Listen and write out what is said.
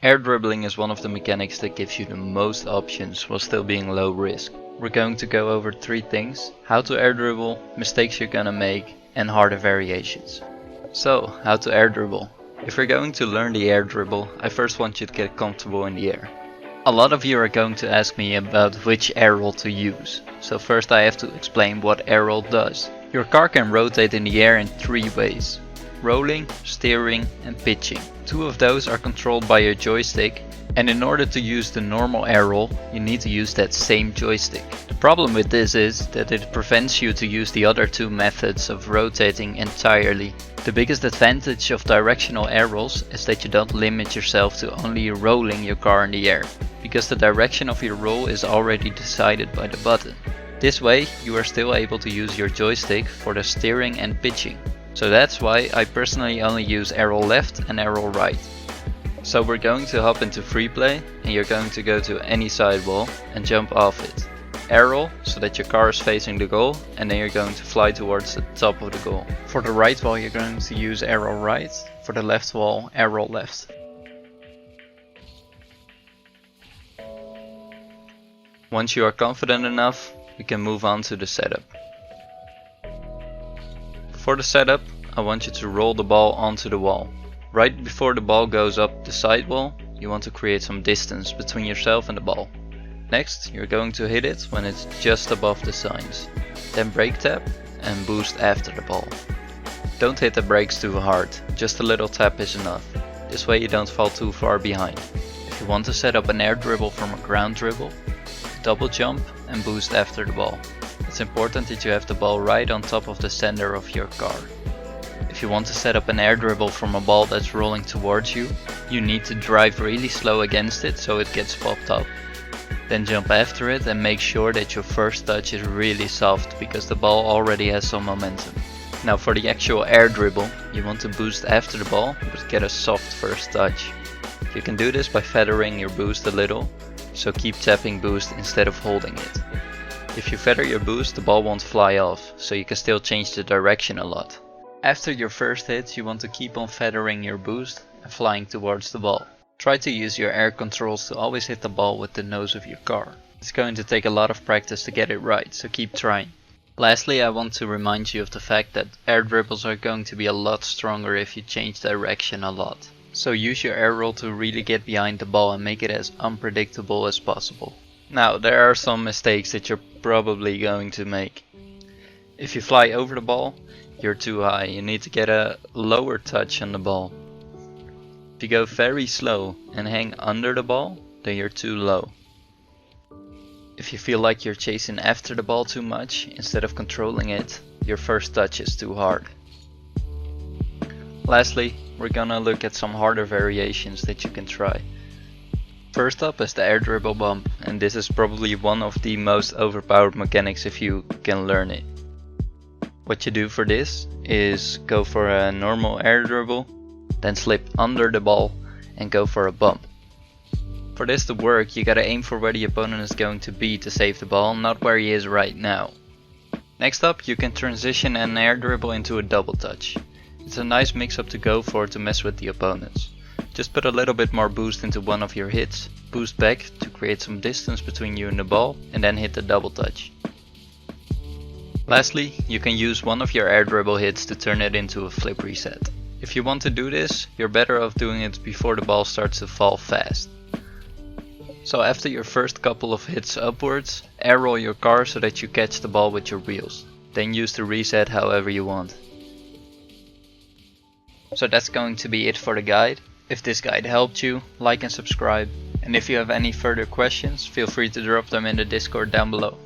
Air dribbling is one of the mechanics that gives you the most options while still being low risk. We're going to go over 3 things: how to air dribble, mistakes you're gonna make, and harder variations. So, how to air dribble. If you're going to learn the air dribble, I first want you to get comfortable in the air. A lot of you are going to ask me about which air roll to use. So first I have to explain what air roll does. Your car can rotate in the air in 3 ways: rolling, steering and pitching. 2 of those are controlled by your joystick, and in order to use the normal air roll you need to use that same joystick. The problem with this is that it prevents you to use the other 2 methods of rotating entirely. The biggest advantage of directional air rolls is that you don't limit yourself to only rolling your car in the air, because the direction of your roll is already decided by the button. This way you are still able to use your joystick for the steering and pitching. So that's why I personally only use air roll left and air roll right. So we're going to hop into free play and you're going to go to any sidewall and jump off it. Air roll so that your car is facing the goal, and then you're going to fly towards the top of the goal. For the right wall you're going to use air roll right, for the left wall air roll left. Once you are confident enough, we can move on to the setup. For the setup, I want you to roll the ball onto the wall. Right before the ball goes up the sidewall, you want to create some distance between yourself and the ball. Next, you're going to hit it when it's just above the signs. Then brake tap and boost after the ball. Don't hit the brakes too hard, just a little tap is enough. This way you don't fall too far behind. If you want to set up an air dribble from a ground dribble, double jump and boost after the ball. It's important that you have the ball right on top of the center of your car. If you want to set up an air dribble from a ball that's rolling towards you, you need to drive really slow against it so it gets popped up. Then jump after it and make sure that your first touch is really soft, because the ball already has some momentum. Now for the actual air dribble, you want to boost after the ball but get a soft first touch. You can do this by feathering your boost a little, so keep tapping boost instead of holding it. If you feather your boost, the ball won't fly off, so you can still change the direction a lot. After your first hit, you want to keep on feathering your boost and flying towards the ball. Try to use your air controls to always hit the ball with the nose of your car. It's going to take a lot of practice to get it right, so keep trying. Lastly, I want to remind you of the fact that air dribbles are going to be a lot stronger if you change direction a lot. So use your air roll to really get behind the ball and make it as unpredictable as possible. Now there are some mistakes that you're probably going to make. If you fly over the ball, you're too high. You need to get a lower touch on the ball. If you go very slow and hang under the ball, then you're too low. If you feel like you're chasing after the ball too much instead of controlling it, your first touch is too hard. Lastly, we're gonna look at some harder variations that you can try. First up is the air dribble bump, and this is probably one of the most overpowered mechanics if you can learn it. What you do for this is go for a normal air dribble, then slip under the ball and go for a bump. For this to work, you gotta aim for where the opponent is going to be to save the ball, not where he is right now. Next up, you can transition an air dribble into a double touch. It's a nice mix up to go for to mess with the opponents. Just put a little bit more boost into one of your hits, boost back to create some distance between you and the ball, and then hit the double touch. Lastly, you can use one of your air dribble hits to turn it into a flip reset. If you want to do this, you're better off doing it before the ball starts to fall fast. So after your first couple of hits upwards, air roll your car so that you catch the ball with your wheels. Then use the reset however you want. So that's going to be it for the guide. If this guide helped you, like and subscribe. And if you have any further questions, feel free to drop them in the Discord down below.